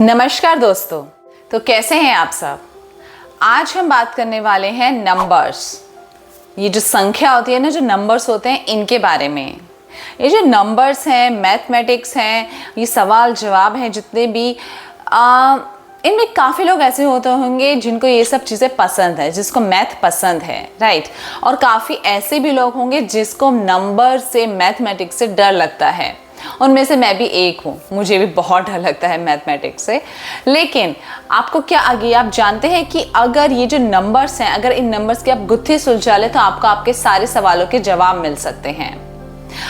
नमस्कार दोस्तों। तो कैसे हैं आप सब। आज हम बात करने वाले हैं नंबर्स। ये जो संख्या होती है ना, जो नंबर्स होते हैं, इनके बारे में। ये जो नंबर्स हैं, मैथमेटिक्स हैं, ये सवाल जवाब हैं जितने भी, इनमें काफ़ी लोग ऐसे होते होंगे जिनको ये सब चीज़ें पसंद है, जिसको मैथ पसंद है, राइट। और काफ़ी ऐसे भी लोग होंगे जिसको नंबर से, मैथमेटिक्स से डर लगता है। उनमें से मैं भी एक हूँ, मुझे भी बहुत डर लगता है मैथमेटिक्स से। लेकिन आपको क्या आगे आप जानते हैं कि अगर ये जो नंबर्स हैं, अगर इन नंबर्स की आप गुत्थी सुलझा ले तो आपको आपके सारे सवालों के जवाब मिल सकते हैं।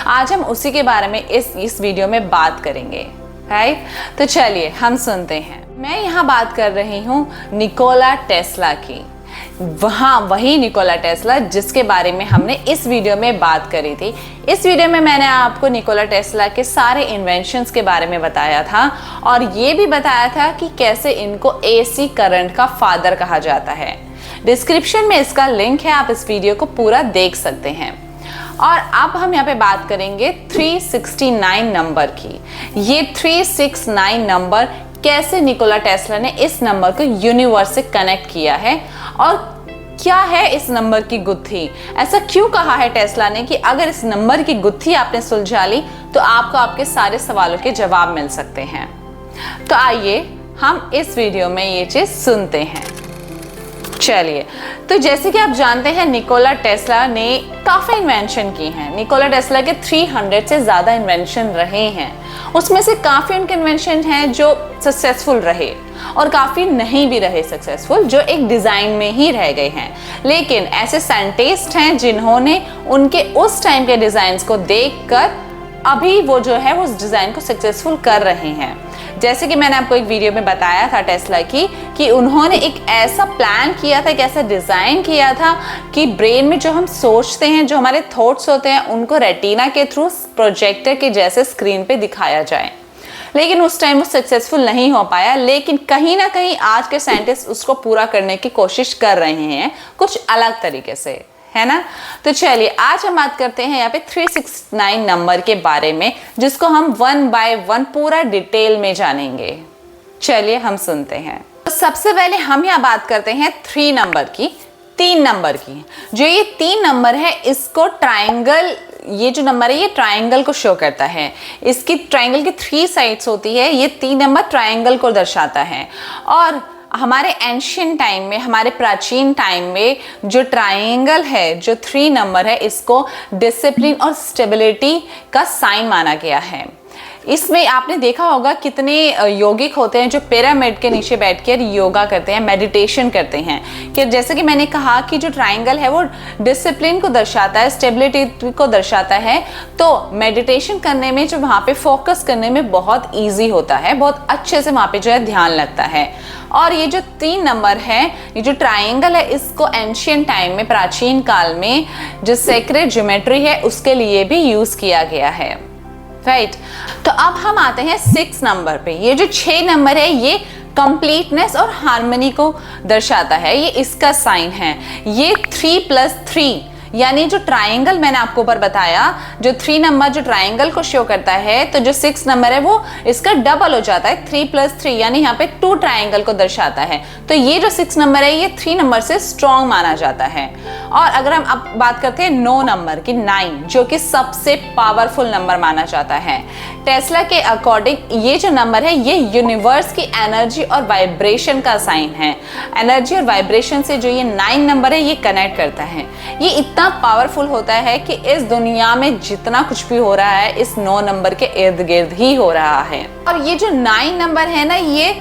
आज हम उसी के बारे में इस वीडियो में बात करेंगे, राइट। तो चलिए हम सुनते हैं। मैं यहाँ बात कर रही हूँ निकोला टेस्ला की। वही निकोला टेस्ला जिसके बारे में हमने इस वीडियो में बात करी थी। इस वीडियो में मैंने आपको निकोला टेस्ला के सारे इन्वेंशंस के बारे में बताया था और ये भी बताया था कि कैसे इनको एसी करंट का फादर कहा जाता है। डिस्क्रिप्शन में इसका लिंक है, आप इस वीडियो को पूरा देख सकते हैं। और अब हम यहाँ पे बात करेंगे 369 नंबर की। ये 369 नंबर कैसे निकोला टेस्ला ने इस नंबर को यूनिवर्स से कनेक्ट किया है और क्या है इस नंबर की गुत्थी। ऐसा क्यों कहा है टेस्ला ने कि अगर इस नंबर की गुत्थी आपने सुलझा ली तो आपको आपके सारे सवालों के जवाब मिल सकते हैं। तो आइए हम इस वीडियो में ये चीज सुनते हैं। चलिए, तो जैसे कि आप जानते हैं निकोला टेस्ला ने काफ़ी इन्वेंशन की हैं। निकोला टेस्ला के 300 से ज़्यादा इन्वेंशन रहे हैं। उसमें से काफ़ी उनके इन्वेंशन हैं जो सक्सेसफुल रहे और काफ़ी नहीं भी रहे सक्सेसफुल, जो एक डिज़ाइन में ही रह गए हैं। लेकिन ऐसे साइंटिस्ट हैं जिन्होंने उनके उस टाइम के डिज़ाइंस को देखकर अभी वो जो है उस डिज़ाइन को सक्सेसफुल कर रहे हैं। जैसे कि मैंने आपको एक वीडियो में बताया था टेस्ला की कि उन्होंने एक ऐसा प्लान किया था, एक ऐसा डिज़ाइन किया था कि ब्रेन में जो हम सोचते हैं, जो हमारे थॉट्स होते हैं, उनको रेटिना के थ्रू प्रोजेक्टर के जैसे स्क्रीन पे दिखाया जाए। लेकिन उस टाइम वो सक्सेसफुल नहीं हो पाया। लेकिन कहीं ना कहीं आज के साइंटिस्ट उसको पूरा करने की कोशिश कर रहे हैं, कुछ अलग तरीके से, है ना। तो चलिए आज हम बात करते हैं यहाँ पे 369 नंबर के बारे में, जिसको हम 1 बाय 1 पूरा डिटेल में जानेंगे। चलिए हम सुनते हैं। तो सबसे पहले हम यहाँ बात करते हैं 3 नंबर की, 3 नंबर की। जो ये 3 नंबर है, इसको ट्राइंगल, ये जो नंबर है ये ट्राइंगल को शो करता है। इसकी ट्राइंगल की 3 साइड्स होती है। ये 3 नंबर ट्राइंगल को दर्शाता है। और हमारे एंशियंट टाइम में, हमारे प्राचीन टाइम में जो ट्राइंगल है, जो 3 नंबर है, इसको डिसिप्लिन और स्टेबिलिटी का साइन माना गया है। इसमें आपने देखा होगा कितने यौगिक होते हैं जो पिरामिड के नीचे बैठकर योगा करते हैं, मेडिटेशन करते हैं। कि जैसे कि मैंने कहा कि जो ट्राइंगल है वो डिसिप्लिन को दर्शाता है, स्टेबिलिटी को दर्शाता है। तो मेडिटेशन करने में, जो वहाँ पे फोकस करने में बहुत ईजी होता है, बहुत अच्छे से वहाँ पे जो है ध्यान लगता है। और ये जो 3 नंबर है, ये जो ट्राइंगल है, इसको एंशियंट टाइम में, प्राचीन काल में जो सेक्रेड ज्योमेट्री है उसके लिए भी यूज किया गया है, राइट। तो अब हम आते हैं 6 नंबर पे। ये जो 6 नंबर है ये कंप्लीटनेस और हार्मनी को दर्शाता है। ये इसका साइन है। ये 3+3 यानी जो ट्राइंगल मैंने आपको ऊपर बताया, जो 3 नंबर जो ट्राइंगल को शो करता है, तो जो 6 नंबर है वो इसका डबल हो जाता है, 3+3 यानी यहाँ पे 2 ट्राइंगल को दर्शाता है। तो ये जो 6 नंबर है ये 3 नंबर से स्ट्रॉन्ग माना जाता है। और अगर हम अब बात करते हैं 9 नंबर की, 9 जो कि सबसे पावरफुल नंबर माना जाता है टेस्ला के अकॉर्डिंग। ये जो नंबर है ये यूनिवर्स की एनर्जी और वाइब्रेशन का साइन है। एनर्जी और वाइब्रेशन से जो ये 9 नंबर है ये कनेक्ट करता है। ये इतना पावरफुल होता है कि इस दुनिया में जितना कुछ भी हो रहा है इस 9 नंबर के इर्द गिर्द ही हो रहा है। और ये जो 9 नंबर है ना, ये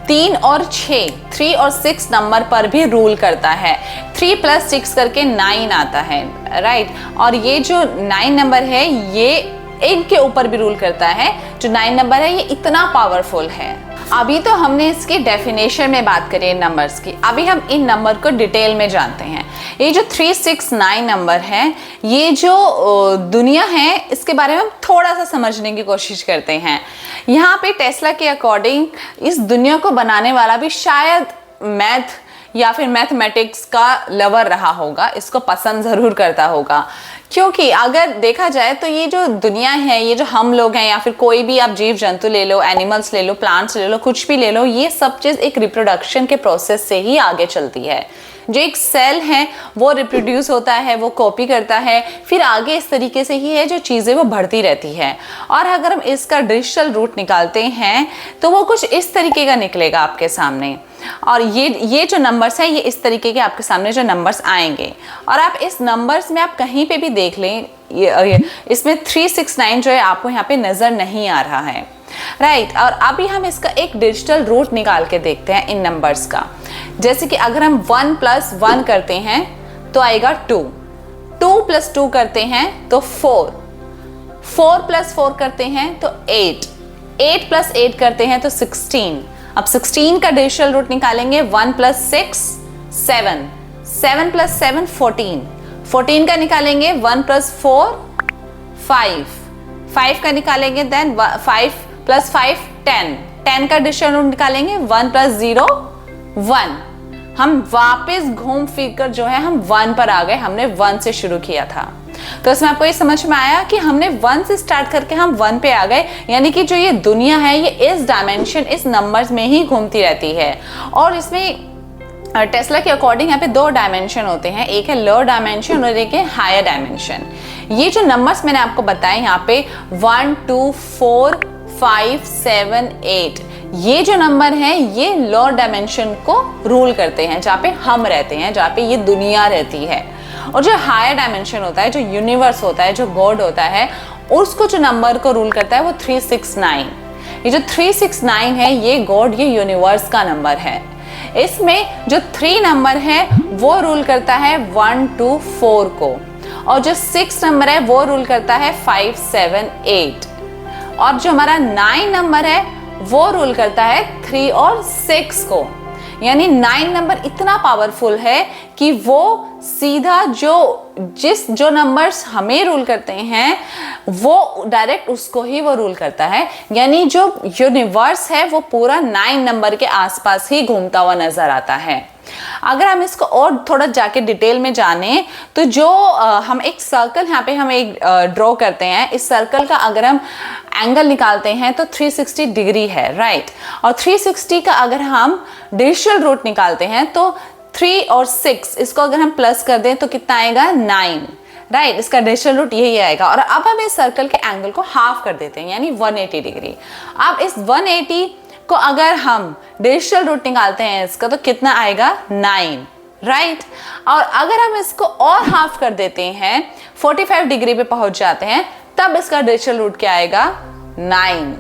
3 और 6, 3 और 6 नंबर पर भी रूल करता है। 3+6 करके 9 आता है, राइट। और ये जो 9 नंबर है ये इनके ऊपर भी रूल करता है। जो 9 नंबर है ये इतना पावरफुल है। अभी तो हमने इसकी डेफिनेशन में बात करी है नंबर्स की। अभी हम इन नंबर को डिटेल में जानते हैं। ये जो 369 नंबर है, ये जो दुनिया है इसके बारे में हम थोड़ा सा समझने की कोशिश करते हैं। यहाँ पे टेस्ला के अकॉर्डिंग इस दुनिया को बनाने वाला भी शायद मैथ या फिर मैथमेटिक्स का लवर रहा होगा, इसको पसंद ज़रूर करता होगा। क्योंकि अगर देखा जाए तो ये जो दुनिया है, ये जो हम लोग हैं, या फिर कोई भी आप जीव जंतु ले लो, एनिमल्स ले लो, प्लांट्स ले लो, कुछ भी ले लो, ये सब चीज़ एक रिप्रोडक्शन के प्रोसेस से ही आगे चलती है। जो एक सेल है वो रिप्रोड्यूस होता है, वो कॉपी करता है, फिर आगे इस तरीके से ही है जो चीज़ें वो बढ़ती रहती है। और अगर हम इसका डिजिटल रूट निकालते हैं तो वो कुछ इस तरीके का निकलेगा आपके सामने। और ये जो नंबर्स हैं, ये इस तरीके के आपके सामने जो नंबर्स आएंगे। और आप इस नंबर्स में आप कहीं पे भी देख लें, इसमें 369 जो है आपको यहाँ पे नज़र नहीं आ रहा है, राइट। और अभी हम इसका एक डिजिटल रूट निकाल के देखते हैं इन नंबर्स का। जैसे कि अगर हम 1 + 1 करते हैं तो आएगा 2, 2 + 2 करते हैं तो 4, 4 + 4 करते हैं तो 8, 8 + 8 करते हैं तो 16। अब 16 का डिजिटल रूट निकालेंगे, 1 + 6 7, 7 + 7 14, 14 का निकालेंगे, 1 + 4 5, 5 का निकालेंगे, देन 5 + 5 10, 10 का डिजिटल रूट निकालेंगे, 1 + 0 1। हम वापस घूम फिर कर जो है हम 1 पर आ गए, हमने 1 से शुरू किया था। तो इसमें आपको ये समझ में आया कि हमने 1 से स्टार्ट करके हम 1 पे आ गए, यानी कि जो ये दुनिया है ये इस डायमेंशन, इस नंबर्स में ही घूमती रहती है। और इसमें टेस्ला के अकॉर्डिंग यहाँ पे 2 डायमेंशन होते हैं, एक है लोअर डायमेंशन और एक है हायर डायमेंशन। ये जो नंबर्स मैंने आपको बताए यहाँ पे 1 2 4 5 7 8, ये जो नंबर हैं ये लोअर डायमेंशन को रूल करते हैं, जहाँ पे हम रहते हैं, जहाँ पे ये दुनिया रहती है। और जो हायर डायमेंशन होता है, जो यूनिवर्स होता है, जो गॉड होता है, उसको जो नंबर को रूल करता है वो 369। ये जो 369 है ये गॉड, ये यूनिवर्स का नंबर है। इसमें जो 3 नंबर है वो रूल करता है 1 2 4 को, और जो 6 नंबर है वो रूल करता है 5 7 8, और जो हमारा 9 नंबर है वो रूल करता है 3 और 6 को। यानी 9 नंबर इतना पावरफुल है कि वो सीधा जो नंबर्स हमें रूल करते हैं वो डायरेक्ट उसको ही वो रूल करता है। यानी जो यूनिवर्स है वो पूरा 9 नंबर के आसपास ही घूमता हुआ नजर आता है। अगर हम इसको और थोड़ा जाके डिटेल में जाने तो जो हम एक सर्कल यहाँ पे हम एक ड्रॉ करते हैं, इस सर्कल का अगर हम एंगल निकालते हैं तो 360 डिग्री है, राइट। और 360 का अगर हम डिजिटल रूट निकालते हैं तो 3 और 6, इसको अगर हम प्लस कर दें तो कितना आएगा 9, राइट। इसका डिजिटल रूट यही आएगा। और अब हम इस सर्कल के एंगल को हाफ कर देते हैं, यानी 180 डिग्री। अब इस 180 को अगर हम डिजिटल रूट निकालते हैं इसका तो कितना आएगा 9, राइट। और अगर हम इसको और हाफ कर देते हैं, 45 डिग्री पे पहुंच जाते हैं, तब इसका डिजिटल रूट क्या आएगा 9।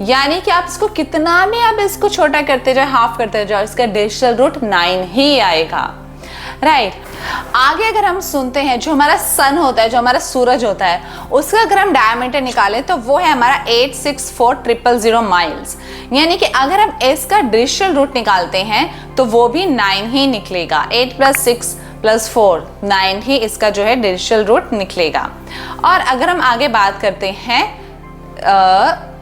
यानी कि आप इसको कितना भी आप इसको छोटा करते जाओ, हाफ करते जाओ, इसका डिजिटल रूट 9 ही आएगा, राइट। आगे अगर हम सुनते हैं जो हमारा सन होता है, जो हमारा सूरज होता है, उसका अगर हम डायमीटर निकालें तो वो है हमारा 864000 माइल्स। यानी कि अगर हम इसका डिजिटल रूट निकालते हैं तो वो भी 9 ही निकलेगा। 8 + 6 + 4 9 ही इसका जो है डिजिटल रूट निकलेगा। और अगर हम आगे बात करते हैं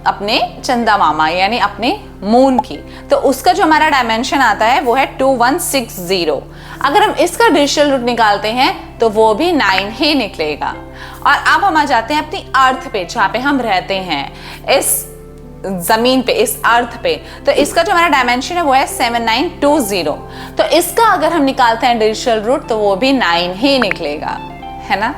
अपने चंदा मामा यानी अपने मून की, तो उसका जो हमारा डायमेंशन आता है वो है 2160। अगर हम इसका डिजिटल रूट निकालते हैं तो वो भी 9 ही निकलेगा। और अब हम आ जाते हैं अपनी अर्थ पे, जहाँ पे हम रहते हैं, इस जमीन पे, इस अर्थ पे। तो इसका जो हमारा डायमेंशन है वो है 7920। तो इसका अगर हम निकालते हैं डिजिटल रूट तो वो भी 9 ही निकलेगा, है ना।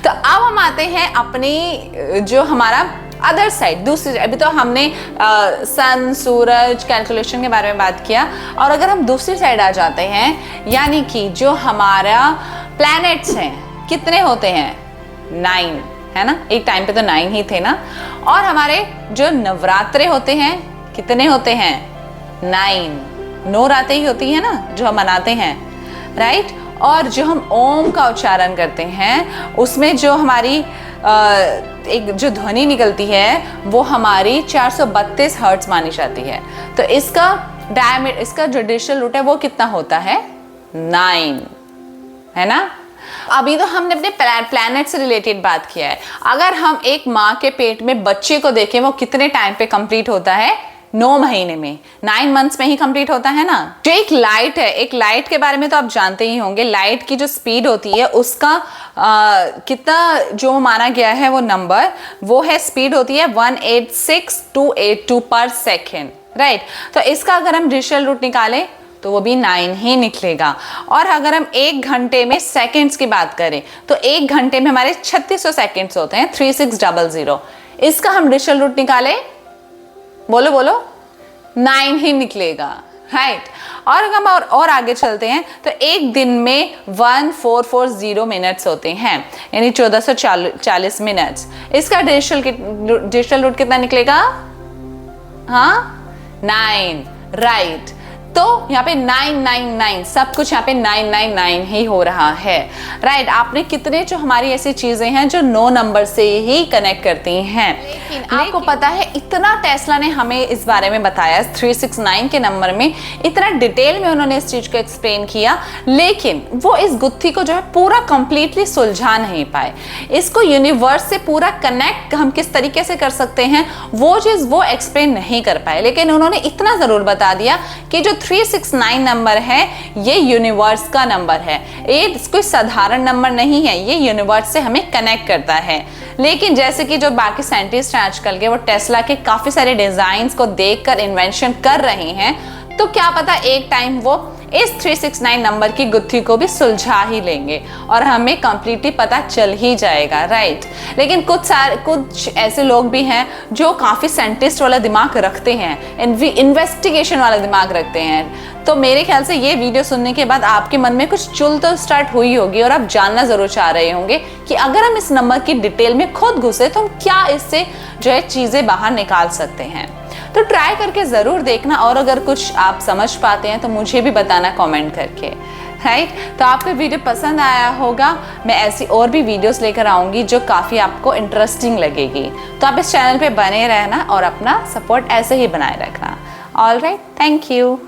तो अब हम आते हैं अपनी जो हमारा अदर साइड, दूसरी। अभी तो हमने सन, सूरज, कैलकुलेशन के बारे में बात किया, और अगर हम दूसरी साइड आ जाते हैं, यानी कि जो हमारा प्लैनेट्स हैं, कितने होते हैं 9, है ना। एक टाइम पे तो 9 ही थे ना। और हमारे जो नवरात्रे होते हैं कितने होते हैं 9, नवरात्रे ही होती है ना जो हम मनाते हैं, राइट। और जो हम ओम का उच्चारण करते हैं उसमें जो हमारी एक जो ध्वनि निकलती है वो हमारी 432 हर्ट्ज मानी जाती है। तो इसका डायमीटर, इसका जो डिजिटल रूट है वो कितना होता है 9, है ना। अभी तो हमने अपने प्लैनेट से रिलेटेड बात किया है। अगर हम एक माँ के पेट में बच्चे को देखें वो कितने टाइम पे कंप्लीट होता है 9 महीने में, 9 मंथ्स में ही कंप्लीट होता है ना। जो एक लाइट है, एक लाइट के बारे में तो आप जानते ही होंगे, लाइट की जो स्पीड होती है उसका कितना जो माना गया है वो नंबर, वो है स्पीड होती है 186,282 पर सेकेंड, राइट। तो इसका अगर हम रेशियल रूट निकालें तो वो भी 9 ही निकलेगा। और अगर हम 1 घंटे में सेकंड्स की बात करें तो 1 घंटे में हमारे 3600 सेकंड्स होते हैं, 3600। इसका हम रेशियल रूट निकालें, बोलो बोलो, 9 ही निकलेगा, राइट। और अगर हम और आगे चलते हैं तो एक दिन में 1440 मिनट्स होते हैं, यानी 1440 मिनट्स। इसका रेशियल रूट कितना निकलेगा? हाँ, 9, राइट। तो यहाँ पे 999 सब कुछ यहाँ पे 999 ही हो रहा है, राइट। आपने कितने जो हमारी ऐसी चीजें हैं जो 9 नंबर से ही कनेक्ट करती हैं। लेकिन आपको पता है इतना टेस्ला ने हमें इस बारे में बताया, 369 के नंबर में इतना डिटेल में उन्होंने इस चीज को एक्सप्लेन किया, लेकिन वो इस गुत्थी को जो है पूरा कंप्लीटली सुलझा नहीं पाए। इसको यूनिवर्स से पूरा कनेक्ट हम किस तरीके से कर सकते हैं वो चीज वो एक्सप्लेन नहीं कर पाए, लेकिन उन्होंने इतना जरूर बता दिया कि जो 369 नंबर है ये यूनिवर्स का नंबर है, ये कोई साधारण नंबर नहीं है, ये यूनिवर्स से हमें कनेक्ट करता है। लेकिन जैसे कि जो बाकी साइंटिस्ट हैं आजकल के, वो टेस्ला के काफी सारे डिजाइन्स को देखकर इन्वेंशन कर रहे हैं, तो क्या पता एक टाइम वो इस 369 नंबर की गुत्थी को भी सुलझा ही लेंगे और हमें कंप्लीटली पता चल ही जाएगा, राइट। लेकिन कुछ ऐसे लोग भी हैं जो काफ़ी साइंटिस्ट वाला दिमाग रखते हैं, इन्वेस्टिगेशन वाला दिमाग रखते हैं। तो मेरे ख्याल से ये वीडियो सुनने के बाद आपके मन में कुछ चुल तो स्टार्ट हुई होगी और आप जानना ज़रूर चाह रहे होंगे कि अगर हम इस नंबर की डिटेल में खुद घुसे तो हम क्या इससे जो है चीज़ें बाहर निकाल सकते हैं। तो ट्राई करके ज़रूर देखना, और अगर कुछ आप समझ पाते हैं तो मुझे भी बताना कमेंट करके, राइट। तो आपको वीडियो पसंद आया होगा, मैं ऐसी और भी वीडियोस लेकर आऊँगी जो काफ़ी आपको इंटरेस्टिंग लगेगी। तो आप इस चैनल पे बने रहना और अपना सपोर्ट ऐसे ही बनाए रखना। All right, thank you.